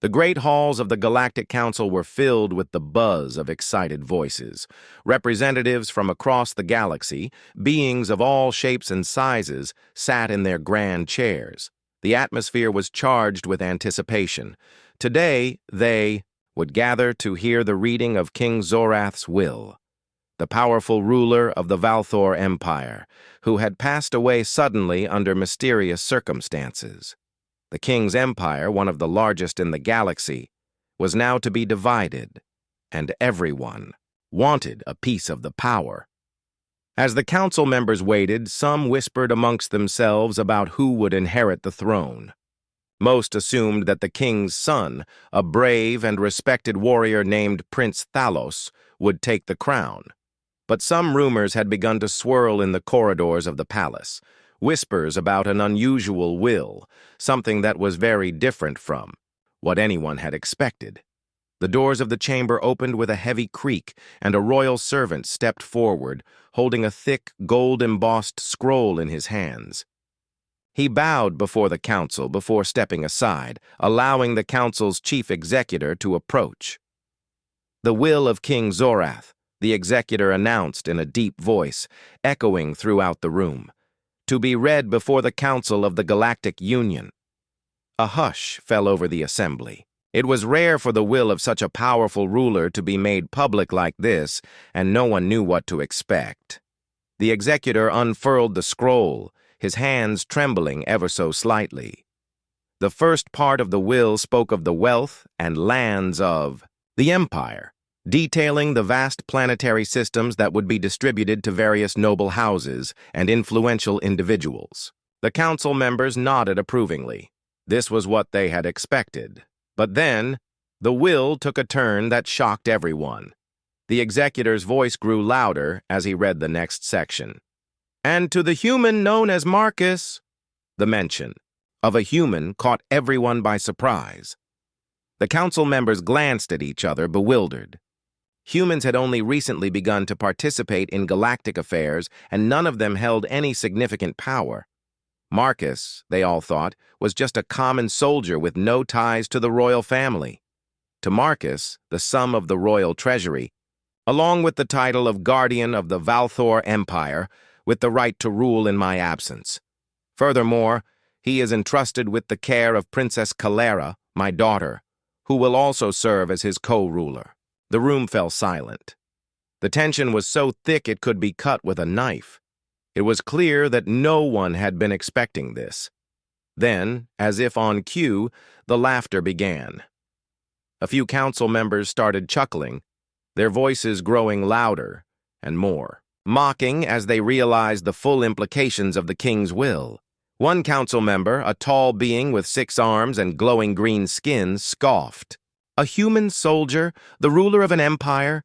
The great halls of the Galactic Council were filled with the buzz of excited voices. Representatives from across the galaxy, beings of all shapes and sizes, sat in their grand chairs. The atmosphere was charged with anticipation. Today, they would gather to hear the reading of King Zorath's will, the powerful ruler of the Valthor Empire, who had passed away suddenly under mysterious circumstances. The king's empire, one of the largest in the galaxy, was now to be divided, and everyone wanted a piece of the power. As the council members waited, some whispered amongst themselves about who would inherit the throne. Most assumed that the king's son, a brave and respected warrior named Prince Thalos, would take the crown. But some rumors had begun to swirl in the corridors of the palace. Whispers about an unusual will, something that was very different from what anyone had expected. The doors of the chamber opened with a heavy creak, and a royal servant stepped forward, holding a thick, gold-embossed scroll in his hands. He bowed before the council before stepping aside, allowing the council's chief executor to approach. "The will of King Zorath," the executor announced in a deep voice, echoing throughout the room, "to be read before the Council of the Galactic Union." A hush fell over the assembly. It was rare for the will of such a powerful ruler to be made public like this, and no one knew what to expect. The executor unfurled the scroll, his hands trembling ever so slightly. The first part of the will spoke of the wealth and lands of the Empire, detailing the vast planetary systems that would be distributed to various noble houses and influential individuals. The council members nodded approvingly. This was what they had expected. But then, the will took a turn that shocked everyone. The executor's voice grew louder as he read the next section. "And to the human known as Marcus," the mention of a human caught everyone by surprise. The council members glanced at each other, bewildered. Humans had only recently begun to participate in galactic affairs, and none of them held any significant power. Marcus, they all thought, was just a common soldier with no ties to the royal family. To Marcus, the sum of the royal treasury, along with the title of Guardian of the Valthor Empire, with the right to rule in my absence. Furthermore, he is entrusted with the care of Princess Calera, my daughter, who will also serve as his co-ruler. The room fell silent. The tension was so thick it could be cut with a knife. It was clear that no one had been expecting this. Then, as if on cue, the laughter began. A few council members started chuckling, their voices growing louder and more, mocking as they realized the full implications of the king's will. One council member, a tall being with 6 arms and glowing green skin, scoffed. "A human soldier, the ruler of an empire,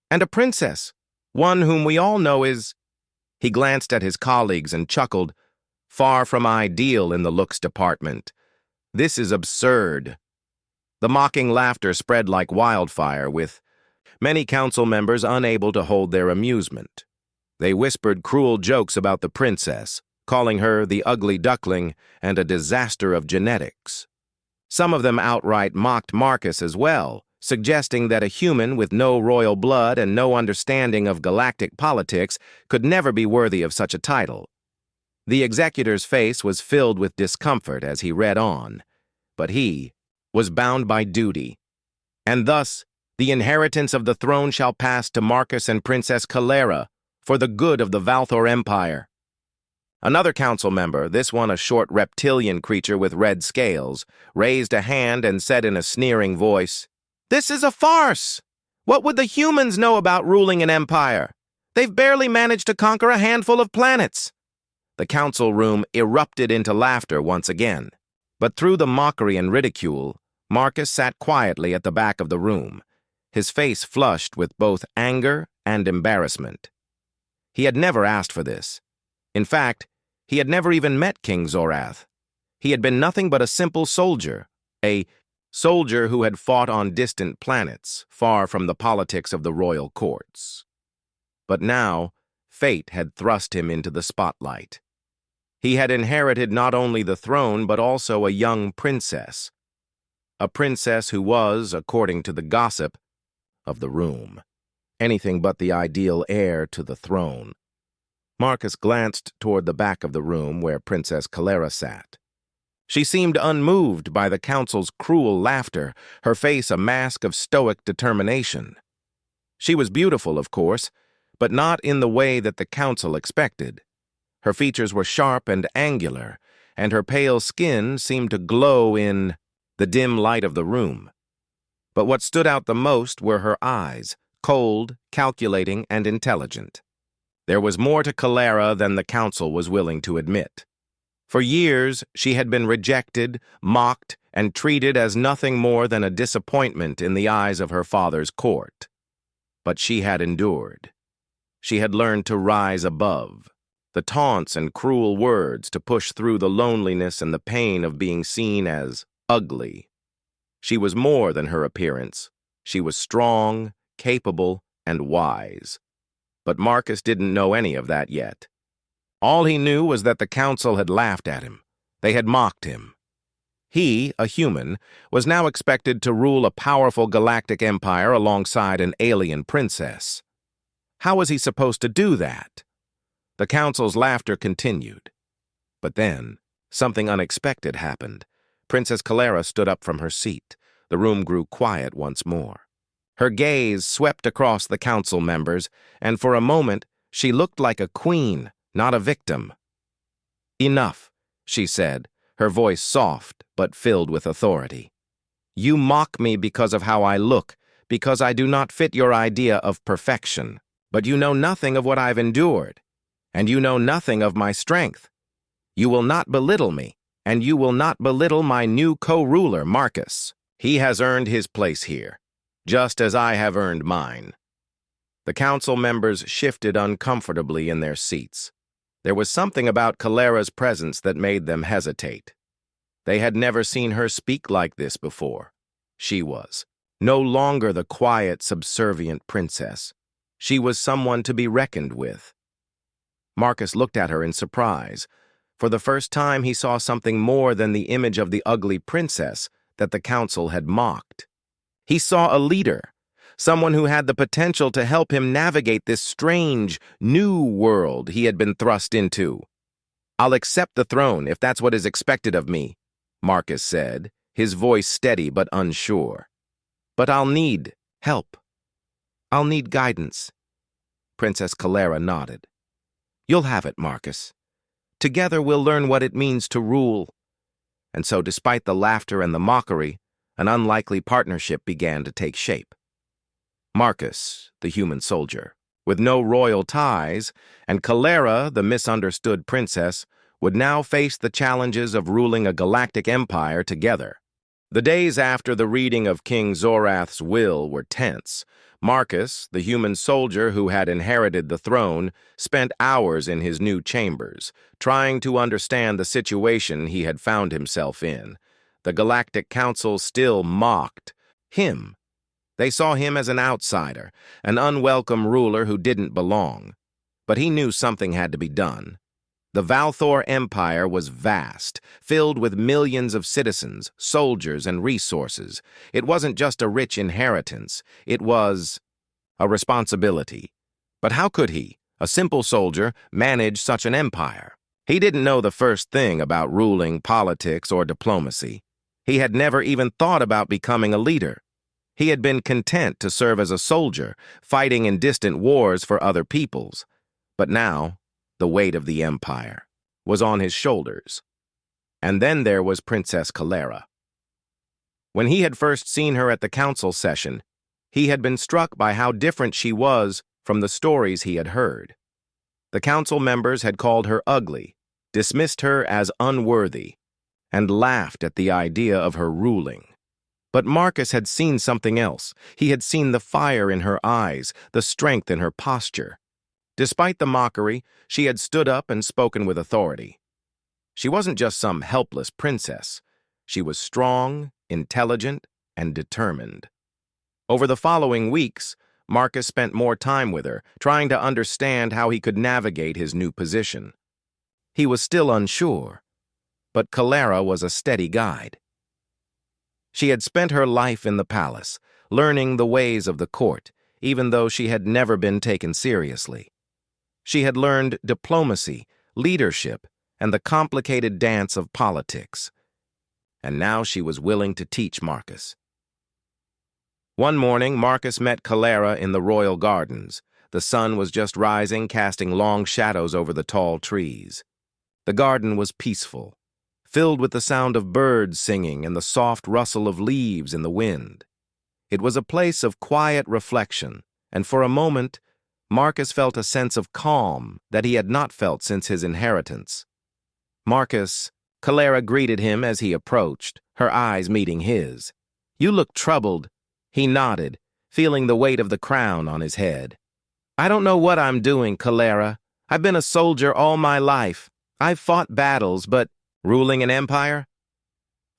and a princess, one whom we all know is—" He glanced at his colleagues and chuckled, "Far from ideal in the looks department. This is absurd." The mocking laughter spread like wildfire, with many council members unable to hold their amusement. They whispered cruel jokes about the princess, calling her the ugly duckling and a disaster of genetics. Some of them outright mocked Marcus as well, suggesting that a human with no royal blood and no understanding of galactic politics could never be worthy of such a title. The executor's face was filled with discomfort as he read on, but he was bound by duty. "And thus, the inheritance of the throne shall pass to Marcus and Princess Calera for the good of the Valthor Empire." Another council member, this one a short reptilian creature with red scales, raised a hand and said in a sneering voice, "This is a farce! What would the humans know about ruling an empire? They've barely managed to conquer a handful of planets." The council room erupted into laughter once again. But through the mockery and ridicule, Marcus sat quietly at the back of the room, his face flushed with both anger and embarrassment. He had never asked for this. In fact, he had never even met King Zorath. He had been nothing but a simple soldier, a soldier who had fought on distant planets, far from the politics of the royal courts. But now, fate had thrust him into the spotlight. He had inherited not only the throne but also a young princess. a princess who was, according to the gossip, of the room. Anything but the ideal heir to the throne. Marcus glanced toward the back of the room where Princess Calera sat. She seemed unmoved by the council's cruel laughter, her face a mask of stoic determination. She was beautiful, of course, but not in the way that the council expected. Her features were sharp and angular, and her pale skin seemed to glow in the dim light of the room. But what stood out the most were her eyes, cold, calculating, and intelligent. There was more to Calera than the council was willing to admit. For years, she had been rejected, mocked, and treated as nothing more than a disappointment in the eyes of her father's court. But she had endured. She had learned to rise above the taunts and cruel words, to push through the loneliness and the pain of being seen as ugly. She was more than her appearance. She was strong, capable, and wise. But Marcus didn't know any of that yet. All he knew was that the council had laughed at him. They had mocked him. He, a human, was now expected to rule a powerful galactic empire alongside an alien princess. How was he supposed to do that? The council's laughter continued. But then, something unexpected happened. Princess Calera stood up from her seat. The room grew quiet once more. Her gaze swept across the council members, and for a moment, she looked like a queen, not a victim. "Enough," she said, her voice soft but filled with authority. "You mock me because of how I look, because I do not fit your idea of perfection. But you know nothing of what I've endured, and you know nothing of my strength. You will not belittle me, and you will not belittle my new co-ruler, Marcus. He has earned his place here, just as I have earned mine." The council members shifted uncomfortably in their seats. There was something about Calera's presence that made them hesitate. They had never seen her speak like this before. She was no longer the quiet, subservient princess. She was someone to be reckoned with. Marcus looked at her in surprise. For the first time, he saw something more than the image of the ugly princess that the council had mocked. He saw a leader, someone who had the potential to help him navigate this strange, new world he had been thrust into. "I'll accept the throne if that's what is expected of me," Marcus said, his voice steady but unsure. "But I'll need help. I'll need guidance." Princess Calera nodded. "You'll have it, Marcus. Together we'll learn what it means to rule." And so, despite the laughter and the mockery, an unlikely partnership began to take shape. Marcus, the human soldier, with no royal ties, and Calera, the misunderstood princess, would now face the challenges of ruling a galactic empire together. The days after the reading of King Zorath's will were tense. Marcus, the human soldier who had inherited the throne, spent hours in his new chambers, trying to understand the situation he had found himself in. The Galactic Council still mocked him. They saw him as an outsider, an unwelcome ruler who didn't belong. But he knew something had to be done. The Valthor Empire was vast, filled with millions of citizens, soldiers, and resources. It wasn't just a rich inheritance, it was a responsibility. But how could he, a simple soldier, manage such an empire? He didn't know the first thing about ruling, politics, or diplomacy. He had never even thought about becoming a leader. He had been content to serve as a soldier, fighting in distant wars for other peoples. But now, the weight of the empire was on his shoulders. And then there was Princess Calera. When he had first seen her at the council session, he had been struck by how different she was from the stories he had heard. The council members had called her ugly, dismissed her as unworthy, and laughed at the idea of her ruling. But Marcus had seen something else. He had seen the fire in her eyes, the strength in her posture. Despite the mockery, she had stood up and spoken with authority. She wasn't just some helpless princess. She was strong, intelligent, and determined. Over the following weeks, Marcus spent more time with her, trying to understand how he could navigate his new position. He was still unsure, but Calera was a steady guide. She had spent her life in the palace, learning the ways of the court, even though she had never been taken seriously. She had learned diplomacy, leadership, and the complicated dance of politics. And now she was willing to teach Marcus. One morning, Marcus met Calera in the royal gardens. The sun was just rising, casting long shadows over the tall trees. The garden was peaceful, filled with the sound of birds singing and the soft rustle of leaves in the wind. It was a place of quiet reflection, and for a moment, Marcus felt a sense of calm that he had not felt since his inheritance. "Marcus," Calera greeted him as he approached, her eyes meeting his. "You look troubled." He nodded, feeling the weight of the crown on his head. "I don't know what I'm doing, Calera. I've been a soldier all my life. I've fought battles, but ruling an empire?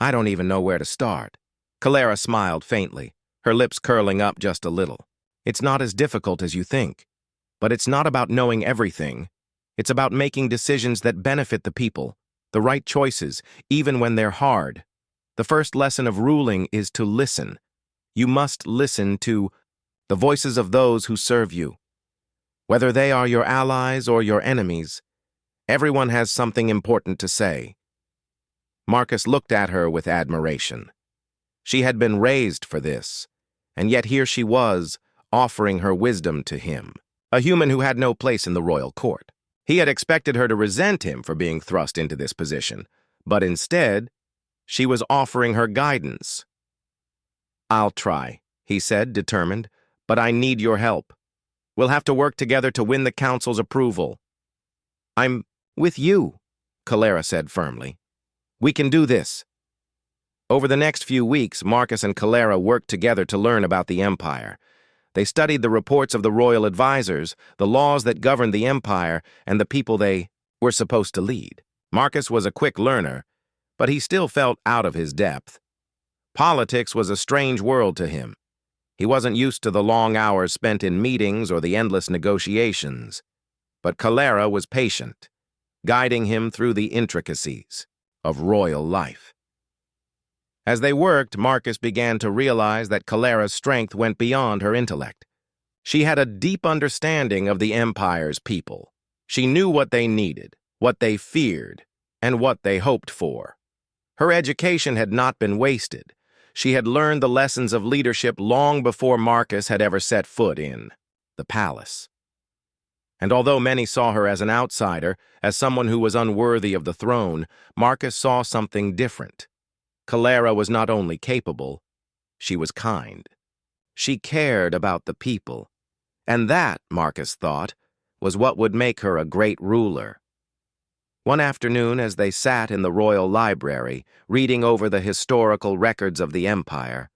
I don't even know where to start." Calera smiled faintly, her lips curling up just a little. "It's not as difficult as you think. But it's not about knowing everything. It's about making decisions that benefit the people, the right choices, even when they're hard. The first lesson of ruling is to listen. You must listen to the voices of those who serve you. Whether they are your allies or your enemies, everyone has something important to say." Marcus looked at her with admiration. She had been raised for this, and yet here she was, offering her wisdom to him, a human who had no place in the royal court. He had expected her to resent him for being thrust into this position, but instead, she was offering her guidance. "I'll try," he said, determined, "but I need your help. We'll have to work together to win the council's approval." "I'm with you," Calera said firmly. "We can do this." Over the next few weeks, Marcus and Calera worked together to learn about the empire. They studied the reports of the royal advisors, the laws that governed the empire, and the people they were supposed to lead. Marcus was a quick learner, but he still felt out of his depth. Politics was a strange world to him. He wasn't used to the long hours spent in meetings or the endless negotiations. But Calera was patient, guiding him through the intricacies of royal life. As they worked, Marcus began to realize that Calera's strength went beyond her intellect. She had a deep understanding of the empire's people. She knew what they needed, what they feared, and what they hoped for. Her education had not been wasted. She had learned the lessons of leadership long before Marcus had ever set foot in the palace. And although many saw her as an outsider, as someone who was unworthy of the throne, Marcus saw something different. Calera was not only capable, she was kind. She cared about the people. And that, Marcus thought, was what would make her a great ruler. One afternoon, as they sat in the royal library, reading over the historical records of the empire,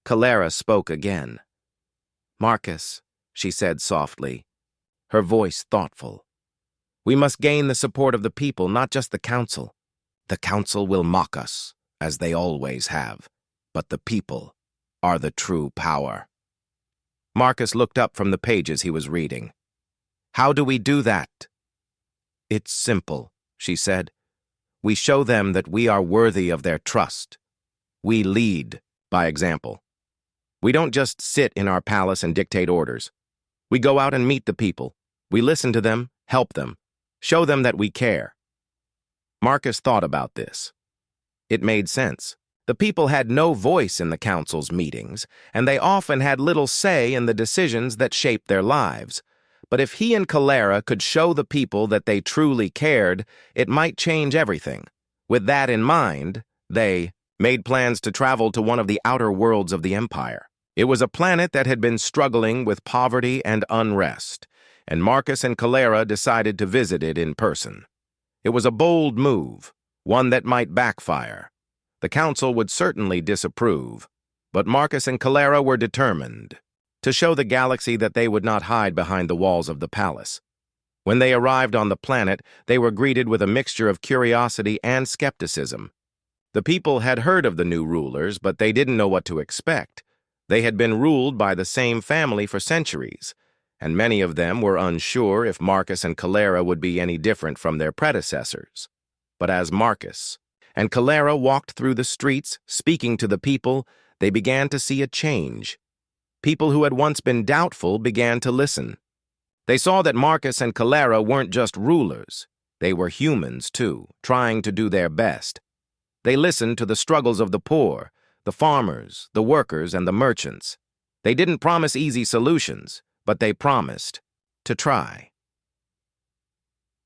Calera spoke again. "Marcus," she said softly, her voice thoughtful, "we must gain the support of the people, not just the council. The council will mock us, as they always have, but the people are the true power." Marcus looked up from the pages he was reading. "How do we do that?" "It's simple," she said. "We show them that we are worthy of their trust. We lead by example. We don't just sit in our palace and dictate orders. We go out and meet the people. We listen to them, help them, show them that we care." Marcus thought about this. It made sense. The people had no voice in the council's meetings, and they often had little say in the decisions that shaped their lives. But if he and Calera could show the people that they truly cared, it might change everything. With that in mind, they made plans to travel to one of the outer worlds of the empire. It was a planet that had been struggling with poverty and unrest, and Marcus and Calera decided to visit it in person. It was a bold move, one that might backfire. The council would certainly disapprove, but Marcus and Calera were determined to show the galaxy that they would not hide behind the walls of the palace. When they arrived on the planet, they were greeted with a mixture of curiosity and skepticism. The people had heard of the new rulers, but they didn't know what to expect. They had been ruled by the same family for centuries, and many of them were unsure if Marcus and Calera would be any different from their predecessors. But as Marcus and Calera walked through the streets, speaking to the people, they began to see a change. People who had once been doubtful began to listen. They saw that Marcus and Calera weren't just rulers. They were humans, too, trying to do their best. They listened to the struggles of the poor, the farmers, the workers, and the merchants. They didn't promise easy solutions, but they promised to try.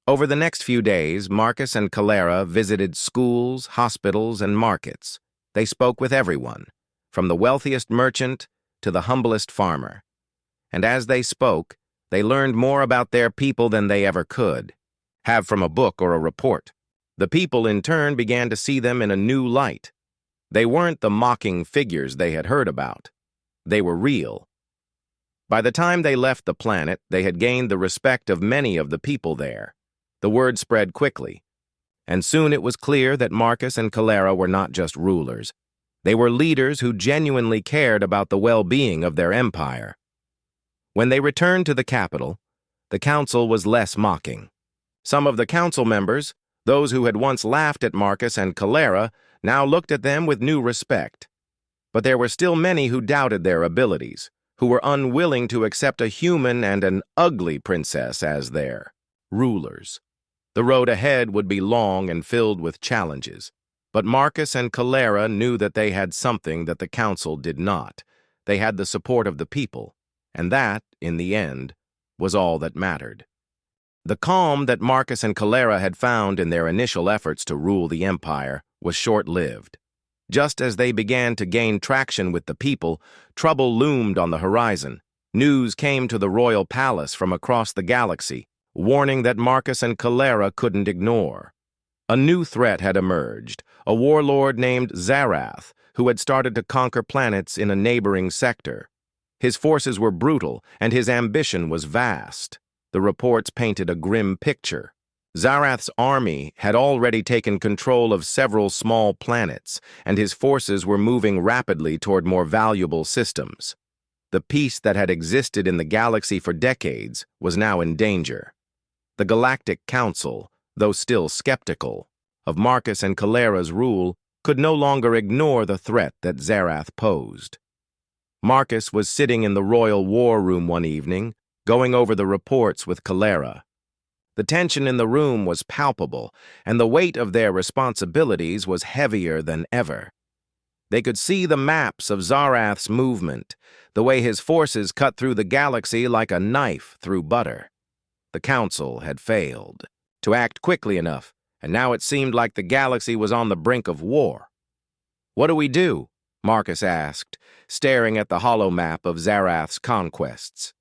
Over the next few days, Marcus and Calera visited schools, hospitals, and markets. They spoke with everyone, from the wealthiest merchant to the humblest farmer. And as they spoke, they learned more about their people than they ever could have from a book or a report. The people, in turn, began to see them in a new light. They weren't the mocking figures they had heard about. They were real. By the time they left the planet, they had gained the respect of many of the people there. The word spread quickly, and soon it was clear that Marcus and Calera were not just rulers. They were leaders who genuinely cared about the well-being of their empire. When they returned to the capital, the council was less mocking. Some of the council members, those who had once laughed at Marcus and Calera, now looked at them with new respect. But there were still many who doubted their abilities, who were unwilling to accept a human and an ugly princess as their rulers. The road ahead would be long and filled with challenges, but Marcus and Calera knew that they had something that the council did not. They had the support of the people, and that, in the end, was all that mattered. The calm that Marcus and Calera had found in their initial efforts to rule the empire was short-lived. Just as they began to gain traction with the people, trouble loomed on the horizon. News came to the royal palace from across the galaxy, warning that Marcus and Calera couldn't ignore. A new threat had emerged, a warlord named Zarath, who had started to conquer planets in a neighboring sector. His forces were brutal, and his ambition was vast. The reports painted a grim picture. Zarath's army had already taken control of several small planets, and his forces were moving rapidly toward more valuable systems. The peace that had existed in the galaxy for decades was now in danger. The Galactic Council, though still skeptical of Marcus and Calera's rule, could no longer ignore the threat that Zarath posed. Marcus was sitting in the royal war room one evening, going over the reports with Calera. The tension in the room was palpable, and the weight of their responsibilities was heavier than ever. They could see the maps of Zarath's movement, the way his forces cut through the galaxy like a knife through butter. The council had failed to act quickly enough, and now it seemed like the galaxy was on the brink of war. "What do we do?" Marcus asked, staring at the hollow map of Zarath's conquests.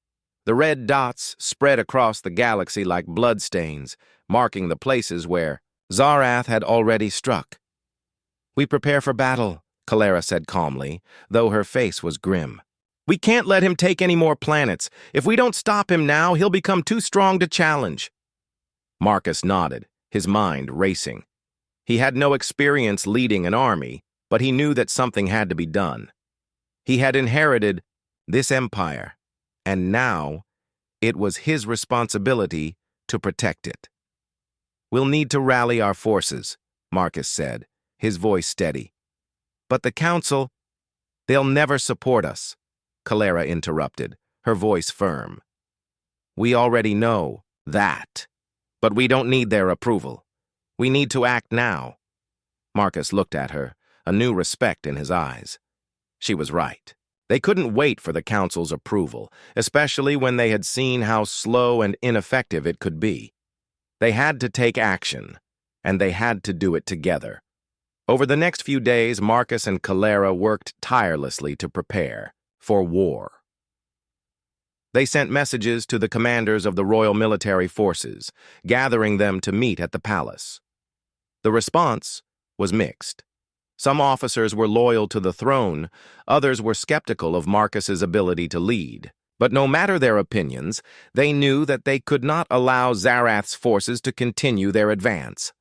The red dots spread across the galaxy like bloodstains, marking the places where Zarath had already struck. "We prepare for battle," Calera said calmly, though her face was grim. "We can't let him take any more planets. If we don't stop him now, he'll become too strong to challenge." Marcus nodded, his mind racing. He had no experience leading an army, but he knew that something had to be done. He had inherited this empire, and now it was his responsibility to protect it. "We'll need to rally our forces," Marcus said, his voice steady. "But the council, they'll never support us," Calera interrupted, her voice firm. "We already know that, but we don't need their approval. We need to act now." Marcus looked at her, a new respect in his eyes. She was right. They couldn't wait for the council's approval, especially when they had seen how slow and ineffective it could be. They had to take action, and they had to do it together. Over the next few days, Marcus and Calera worked tirelessly to prepare for war. They sent messages to the commanders of the Royal Military Forces, gathering them to meet at the palace. The response was mixed. Some officers were loyal to the throne, others were skeptical of Marcus's ability to lead. But no matter their opinions, they knew that they could not allow Zarath's forces to continue their advance.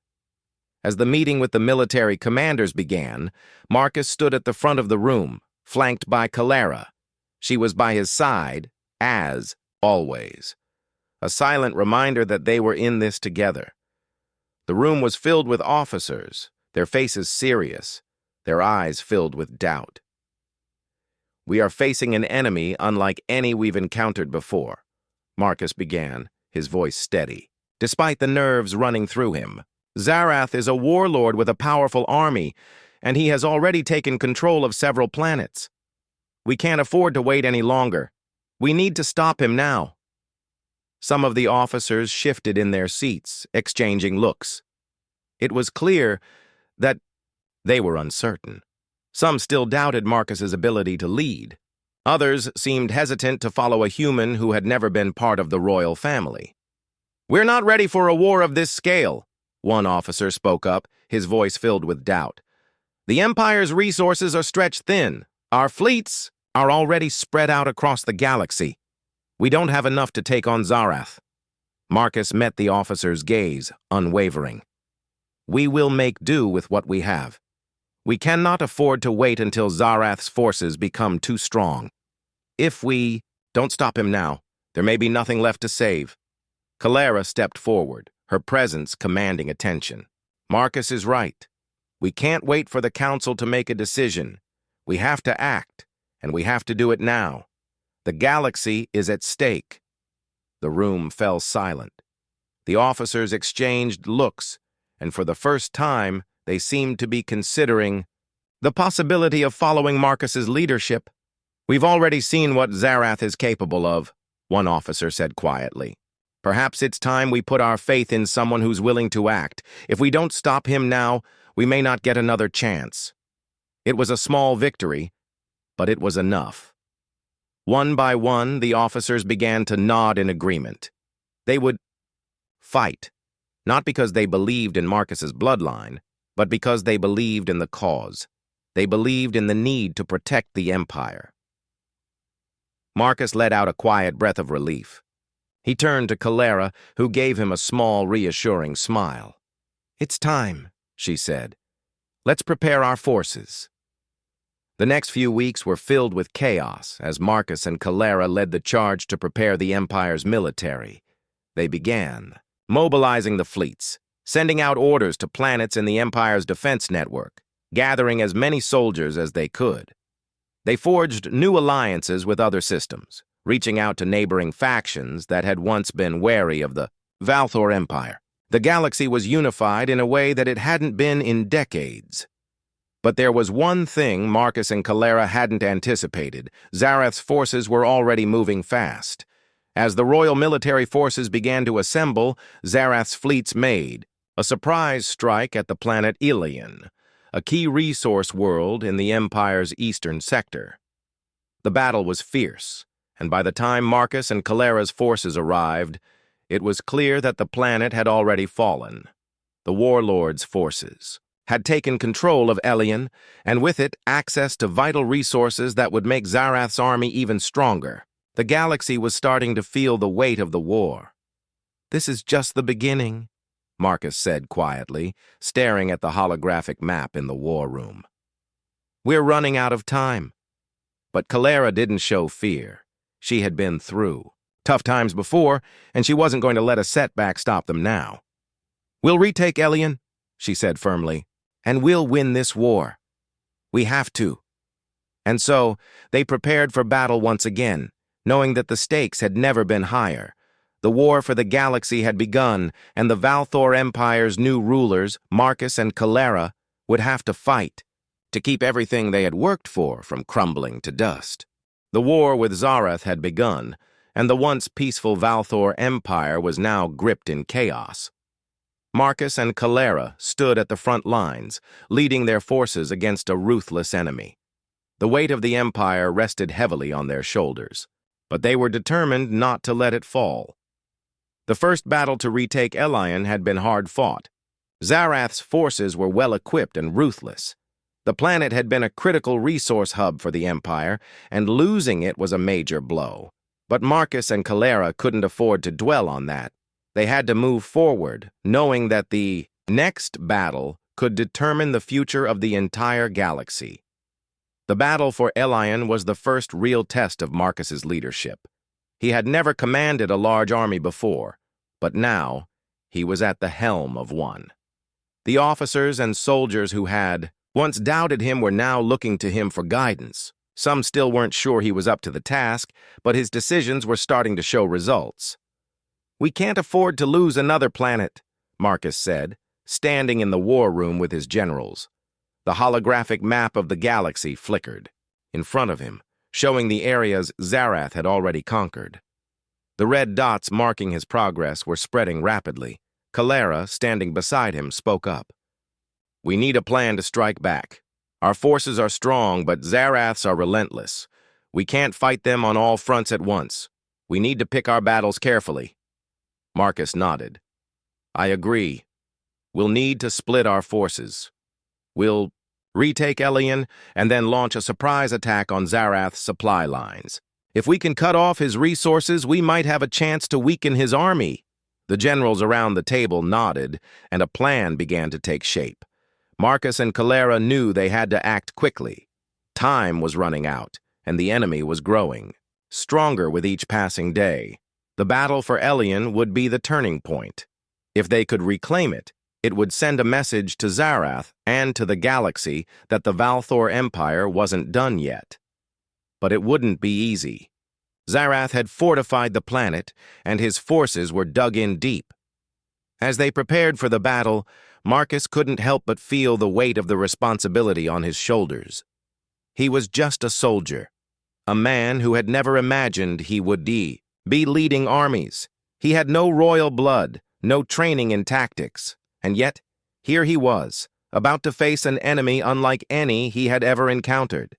As the meeting with the military commanders began, Marcus stood at the front of the room, flanked by Calera. She was by his side, as always, a silent reminder that they were in this together. The room was filled with officers, their faces serious, their eyes filled with doubt. "We are facing an enemy unlike any we've encountered before," Marcus began, his voice steady, despite the nerves running through him. "Zarath is a warlord with a powerful army, and he has already taken control of several planets. We can't afford to wait any longer. We need to stop him now." Some of the officers shifted in their seats, exchanging looks. It was clear that they were uncertain. Some still doubted Marcus's ability to lead. Others seemed hesitant to follow a human who had never been part of the royal family. "We're not ready for a war of this scale," one officer spoke up, his voice filled with doubt. "The Empire's resources are stretched thin. Our fleets are already spread out across the galaxy. We don't have enough to take on Zarath." Marcus met the officer's gaze, unwavering. "We will make do with what we have. We cannot afford to wait until Zarath's forces become too strong. If we don't stop him now, there may be nothing left to save." Calera stepped forward, her presence commanding attention. "Marcus is right. We can't wait for the council to make a decision. We have to act, and we have to do it now. The galaxy is at stake." The room fell silent. The officers exchanged looks, and for the first time, they seemed to be considering the possibility of following Marcus's leadership. "We've already seen what Zarath is capable of," one officer said quietly. "Perhaps it's time we put our faith in someone who's willing to act. If we don't stop him now, we may not get another chance." It was a small victory, but it was enough. One by one, the officers began to nod in agreement. They would fight, not because they believed in Marcus's bloodline, but because they believed in the cause. They believed in the need to protect the Empire. Marcus let out a quiet breath of relief. He turned to Calera, who gave him a small, reassuring smile. "It's time," she said. "Let's prepare our forces." The next few weeks were filled with chaos as Marcus and Calera led the charge to prepare the Empire's military. They began mobilizing the fleets, sending out orders to planets in the Empire's defense network, gathering as many soldiers as they could. They forged new alliances with other systems, reaching out to neighboring factions that had once been wary of the Valthor Empire. The galaxy was unified in a way that it hadn't been in decades. But there was one thing Marcus and Calera hadn't anticipated. Zarath's forces were already moving fast. As the royal military forces began to assemble, Zarath's fleets made a surprise strike at the planet Ilion, a key resource world in the Empire's eastern sector. The battle was fierce, and by the time Marcus and Calera's forces arrived, it was clear that the planet had already fallen. The warlords' forces had taken control of Ilion, and with it, access to vital resources that would make Zarath's army even stronger. The galaxy was starting to feel the weight of the war. "This is just the beginning," Marcus said quietly, staring at the holographic map in the war room. "We're running out of time." But Calera didn't show fear. She had been through tough times before, and she wasn't going to let a setback stop them now. "We'll retake Ilion," she said firmly, "and we'll win this war. We have to." And so, they prepared for battle once again, knowing that the stakes had never been higher. The war for the galaxy had begun, and the Valthor Empire's new rulers, Marcus and Calera, would have to fight to keep everything they had worked for from crumbling to dust. The war with Zarath had begun, and the once peaceful Valthor Empire was now gripped in chaos. Marcus and Calera stood at the front lines, leading their forces against a ruthless enemy. The weight of the Empire rested heavily on their shoulders, but they were determined not to let it fall. The first battle to retake Ilion had been hard fought. Zarath's forces were well-equipped and ruthless. The planet had been a critical resource hub for the Empire, and losing it was a major blow. But Marcus and Calera couldn't afford to dwell on that. They had to move forward, knowing that the next battle could determine the future of the entire galaxy. The battle for Ilion was the first real test of Marcus's leadership. He had never commanded a large army before, but now he was at the helm of one. The officers and soldiers who had once doubted him were now looking to him for guidance. Some still weren't sure he was up to the task, but his decisions were starting to show results. "We can't afford to lose another planet," Marcus said, standing in the war room with his generals. The holographic map of the galaxy flickered in front of him, showing the areas Zarath had already conquered. The red dots marking his progress were spreading rapidly. Kalara, standing beside him, spoke up. "We need a plan to strike back. Our forces are strong, but Zaraths are relentless. We can't fight them on all fronts at once. We need to pick our battles carefully." Marcus nodded. "I agree. We'll need to split our forces. We'll retake Elion and then launch a surprise attack on Zarath's supply lines. If we can cut off his resources, we might have a chance to weaken his army." The generals around the table nodded, and a plan began to take shape. Marcus and Kalara knew they had to act quickly. Time was running out, and the enemy was growing, stronger with each passing day. The battle for Elion would be the turning point. If they could reclaim it, it would send a message to Zarath and to the galaxy that the Valthor Empire wasn't done yet. But it wouldn't be easy. Zarath had fortified the planet, and his forces were dug in deep. As they prepared for the battle, Marcus couldn't help but feel the weight of the responsibility on his shoulders. He was just a soldier, a man who had never imagined he would be leading armies. He had no royal blood, no training in tactics, and yet here he was, about to face an enemy unlike any he had ever encountered.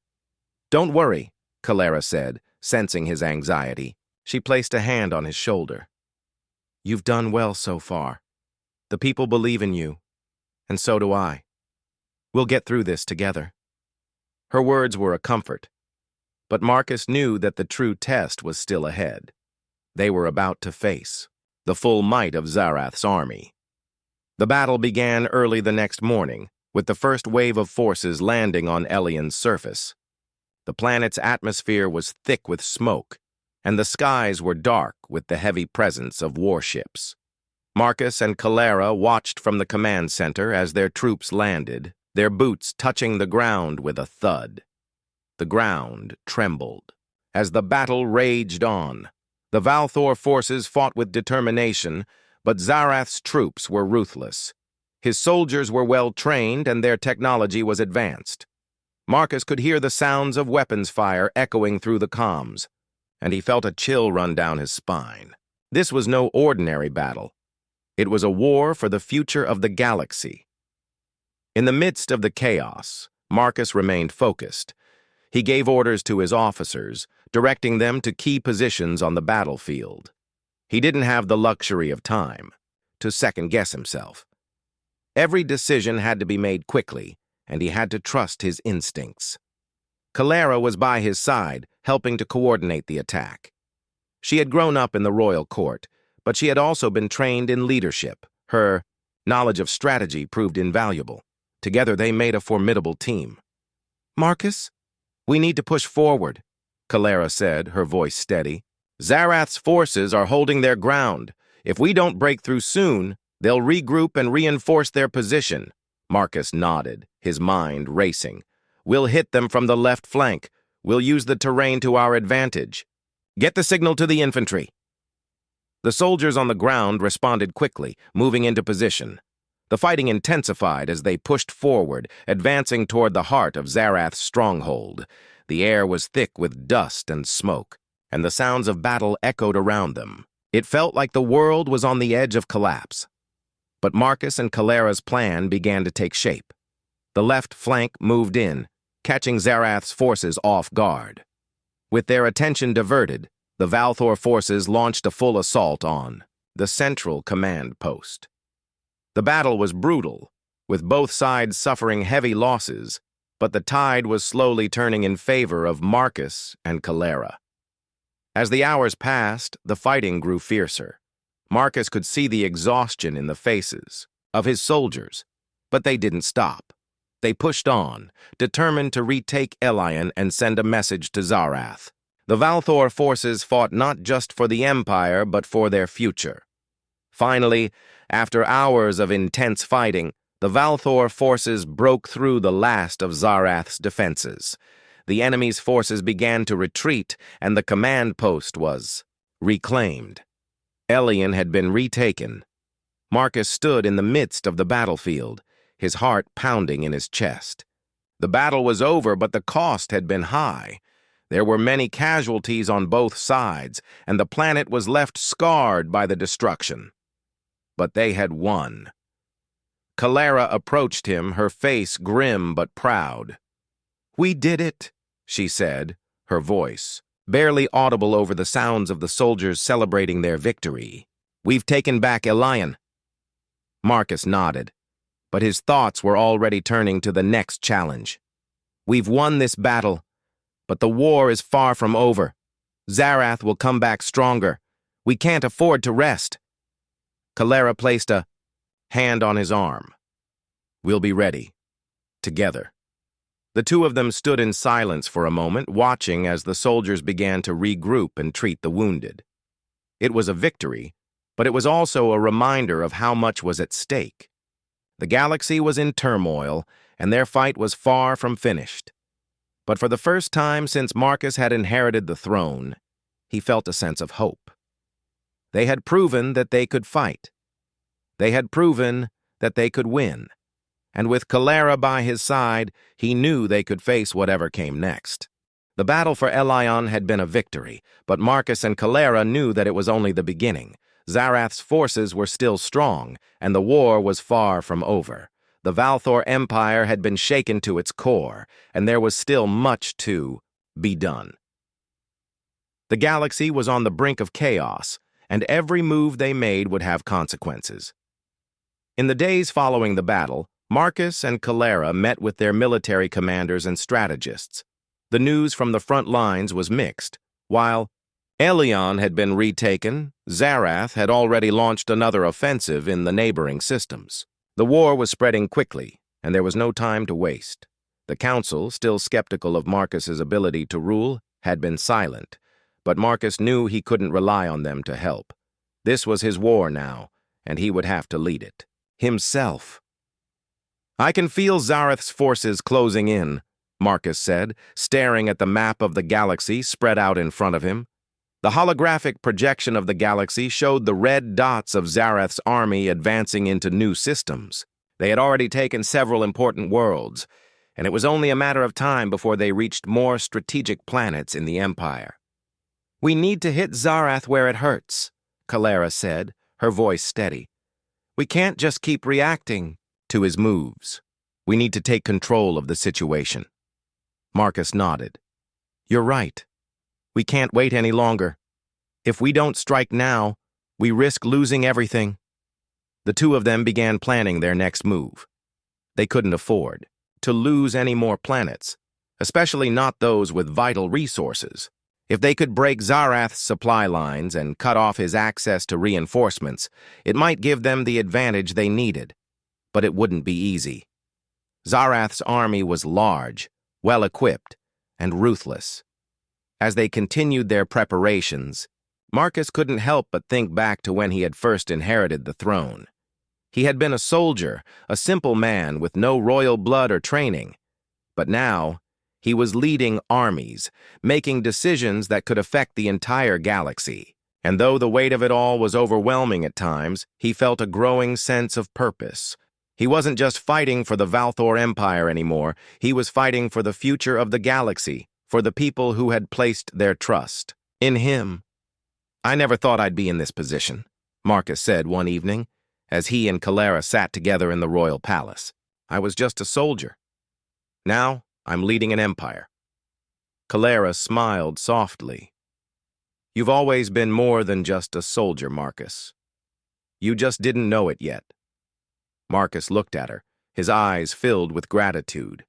"Don't worry," Kalara said, sensing his anxiety. She placed a hand on his shoulder. "You've done well so far. The people believe in you, and so do I. We'll get through this together." Her words were a comfort, but Marcus knew that the true test was still ahead. They were about to face the full might of Zarath's army. The battle began early the next morning, with the first wave of forces landing on Elion's surface. The planet's atmosphere was thick with smoke, and the skies were dark with the heavy presence of warships. Marcus and Kalara watched from the command center as their troops landed, their boots touching the ground with a thud. The ground trembled. As the battle raged on, the Valthor forces fought with determination, but Zarath's troops were ruthless. His soldiers were well-trained and their technology was advanced. Marcus could hear the sounds of weapons fire echoing through the comms, and he felt a chill run down his spine. This was no ordinary battle. It was a war for the future of the galaxy. In the midst of the chaos, Marcus remained focused. He gave orders to his officers, directing them to key positions on the battlefield. He didn't have the luxury of time to second-guess himself. Every decision had to be made quickly, and he had to trust his instincts. Kalara was by his side, helping to coordinate the attack. She had grown up in the royal court, but she had also been trained in leadership. Her knowledge of strategy proved invaluable. Together they made a formidable team. "Marcus, we need to push forward," Kalara said, her voice steady. "Zarath's forces are holding their ground. If we don't break through soon, they'll regroup and reinforce their position." Marcus nodded, his mind racing. "We'll hit them from the left flank. We'll use the terrain to our advantage. Get the signal to the infantry." The soldiers on the ground responded quickly, moving into position. The fighting intensified as they pushed forward, advancing toward the heart of Zarath's stronghold. The air was thick with dust and smoke, and the sounds of battle echoed around them. It felt like the world was on the edge of collapse. But Marcus and Kalara's plan began to take shape. The left flank moved in, catching Zarath's forces off guard. With their attention diverted, the Valthor forces launched a full assault on the central command post. The battle was brutal, with both sides suffering heavy losses, but the tide was slowly turning in favor of Marcus and Kalara. As the hours passed, the fighting grew fiercer. Marcus could see the exhaustion in the faces of his soldiers, but they didn't stop. They pushed on, determined to retake Elion and send a message to Zarath. The Valthor forces fought not just for the Empire, but for their future. Finally, after hours of intense fighting, The Valthor forces broke through the last of Zarath's defenses. The enemy's forces began to retreat, and the command post was reclaimed. Elion had been retaken. Marcus stood in the midst of the battlefield, his heart pounding in his chest. The battle was over, but the cost had been high. There were many casualties on both sides, and the planet was left scarred by the destruction. But they had won. Calera approached him, her face grim but proud. "We did it," she said, her voice barely audible over the sounds of the soldiers celebrating their victory. "We've taken back Elion." Marcus nodded, but his thoughts were already turning to the next challenge. "We've won this battle, but the war is far from over. Zarath will come back stronger. We can't afford to rest." Calera placed a hand on his arm. "We'll be ready. Together." The two of them stood in silence for a moment, watching as the soldiers began to regroup and treat the wounded. It was a victory, but it was also a reminder of how much was at stake. The galaxy was in turmoil, and their fight was far from finished. But for the first time since Marcus had inherited the throne, he felt a sense of hope. They had proven that they could fight. They had proven that they could win. And with Calera by his side, he knew they could face whatever came next. The battle for Elion had been a victory, but Marcus and Calera knew that it was only the beginning. Zarath's forces were still strong, and the war was far from over. The Valthor Empire had been shaken to its core, and there was still much to be done. The galaxy was on the brink of chaos, and every move they made would have consequences. In the days following the battle, Marcus and Calera met with their military commanders and strategists. The news from the front lines was mixed. While Elion had been retaken, Zarath had already launched another offensive in the neighboring systems. The war was spreading quickly, and there was no time to waste. The council, still skeptical of Marcus's ability to rule, had been silent, but Marcus knew he couldn't rely on them to help. This was his war now, and he would have to lead it. Himself. "I can feel Zarath's forces closing in," Marcus said, staring at the map of the galaxy spread out in front of him. The holographic projection of the galaxy showed the red dots of Zarath's army advancing into new systems. They had already taken several important worlds, and it was only a matter of time before they reached more strategic planets in the Empire. "We need to hit Zarath where it hurts," Calera said, her voice steady. "We can't just keep reacting to his moves. We need to take control of the situation." Marcus nodded. "You're right. We can't wait any longer. If we don't strike now, we risk losing everything." The two of them began planning their next move. They couldn't afford to lose any more planets, especially not those with vital resources. If they could break Zarath's supply lines and cut off his access to reinforcements, it might give them the advantage they needed. But it wouldn't be easy. Zarath's army was large, well-equipped, and ruthless. As they continued their preparations, Marcus couldn't help but think back to when he had first inherited the throne. He had been a soldier, a simple man with no royal blood or training. But now, he was leading armies, making decisions that could affect the entire galaxy. And though the weight of it all was overwhelming at times, he felt a growing sense of purpose. He wasn't just fighting for the Valthor Empire anymore, he was fighting for the future of the galaxy, for the people who had placed their trust in him. "I never thought I'd be in this position," Marcus said one evening, as he and Calera sat together in the royal palace. "I was just a soldier. Now, I'm leading an empire." Calera smiled softly. "You've always been more than just a soldier, Marcus. You just didn't know it yet." Marcus looked at her, his eyes filled with gratitude.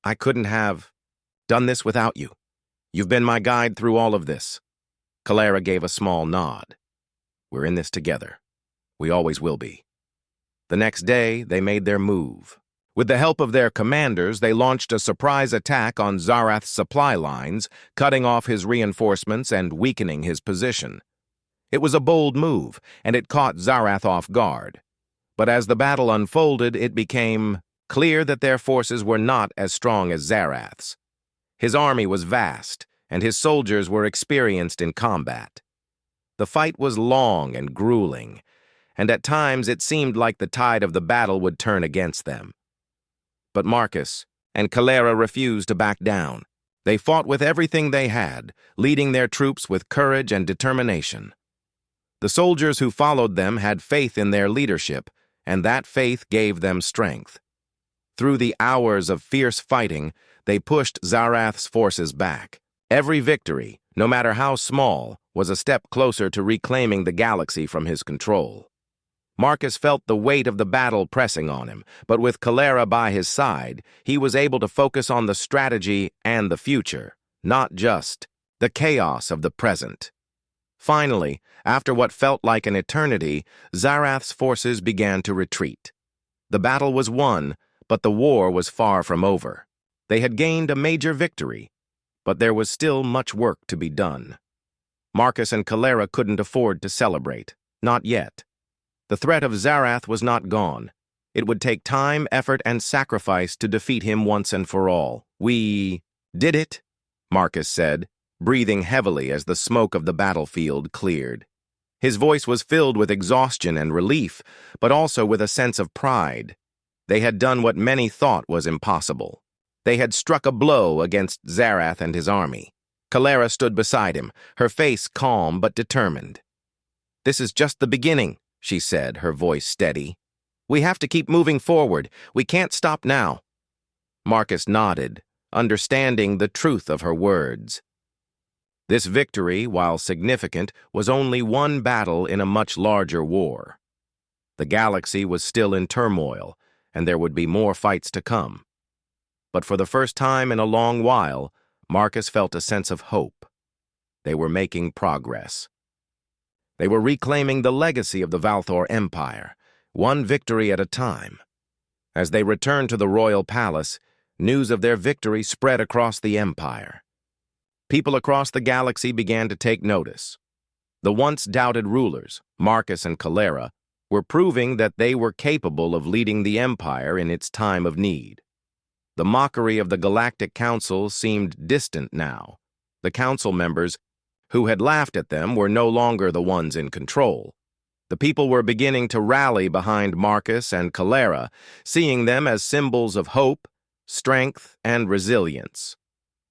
"I couldn't have done this without you. You've been my guide through all of this." Calera gave a small nod. "We're in this together. We always will be." The next day, they made their move. With the help of their commanders, they launched a surprise attack on Zarath's supply lines, cutting off his reinforcements and weakening his position. It was a bold move, and it caught Zarath off guard. But as the battle unfolded, it became clear that their forces were not as strong as Zarath's. His army was vast, and his soldiers were experienced in combat. The fight was long and grueling, and at times it seemed like the tide of the battle would turn against them. But Marcus and Calera refused to back down. They fought with everything they had, leading their troops with courage and determination. The soldiers who followed them had faith in their leadership, and that faith gave them strength. Through the hours of fierce fighting, they pushed Zarath's forces back. Every victory, no matter how small, was a step closer to reclaiming the galaxy from his control. Marcus felt the weight of the battle pressing on him, but with Calera by his side, he was able to focus on the strategy and the future, not just the chaos of the present. Finally, after what felt like an eternity, Zarath's forces began to retreat. The battle was won, but the war was far from over. They had gained a major victory, but there was still much work to be done. Marcus and Calera couldn't afford to celebrate, not yet. The threat of Zarath was not gone. It would take time, effort, and sacrifice to defeat him once and for all. "We did it," Marcus said, breathing heavily as the smoke of the battlefield cleared. His voice was filled with exhaustion and relief, but also with a sense of pride. They had done what many thought was impossible. They had struck a blow against Zarath and his army. Calera stood beside him, her face calm but determined. "This is just the beginning," she said, her voice steady. "We have to keep moving forward. We can't stop now." Marcus nodded, understanding the truth of her words. This victory, while significant, was only one battle in a much larger war. The galaxy was still in turmoil, and there would be more fights to come. But for the first time in a long while, Marcus felt a sense of hope. They were making progress. They were reclaiming the legacy of the Valthor Empire, one victory at a time. As they returned to the royal palace, news of their victory spread across the empire. People across the galaxy began to take notice. The once doubted rulers, Marcus and Calera, were proving that they were capable of leading the empire in its time of need. The mockery of the Galactic Council seemed distant now. The council members who had laughed at them were no longer the ones in control. The people were beginning to rally behind Marcus and Calera, seeing them as symbols of hope, strength, and resilience.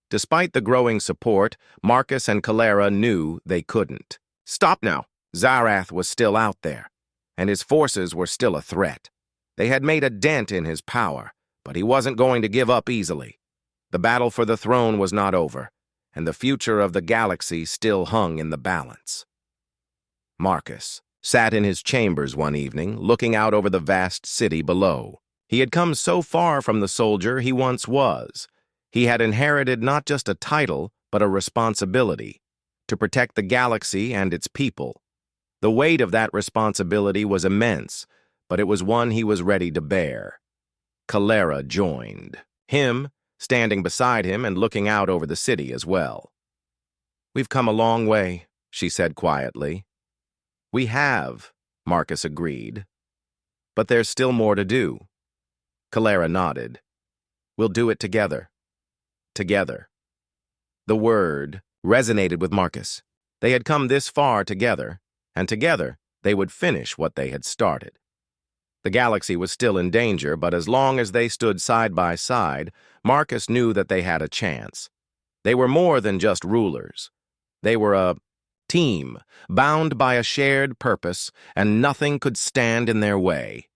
Despite the growing support, Marcus and Calera knew they couldn't. Stop now! Zarath was still out there, and his forces were still a threat. They had made a dent in his power, but he wasn't going to give up easily. The battle for the throne was not over, and the future of the galaxy still hung in the balance. Marcus sat in his chambers one evening, looking out over the vast city below. He had come so far from the soldier he once was. He had inherited not just a title, but a responsibility to protect the galaxy and its people. The weight of that responsibility was immense, but it was one he was ready to bear. Calera joined, him standing beside him and looking out over the city as well. "We've come a long way," she said quietly. "We have," Marcus agreed. "But there's still more to do." Calera nodded. "We'll do it together." Together. The word resonated with Marcus. They had come this far together, and together they would finish what they had started. The galaxy was still in danger, but as long as they stood side by side, Marcus knew that they had a chance. They were more than just rulers. They were a team, bound by a shared purpose, and nothing could stand in their way.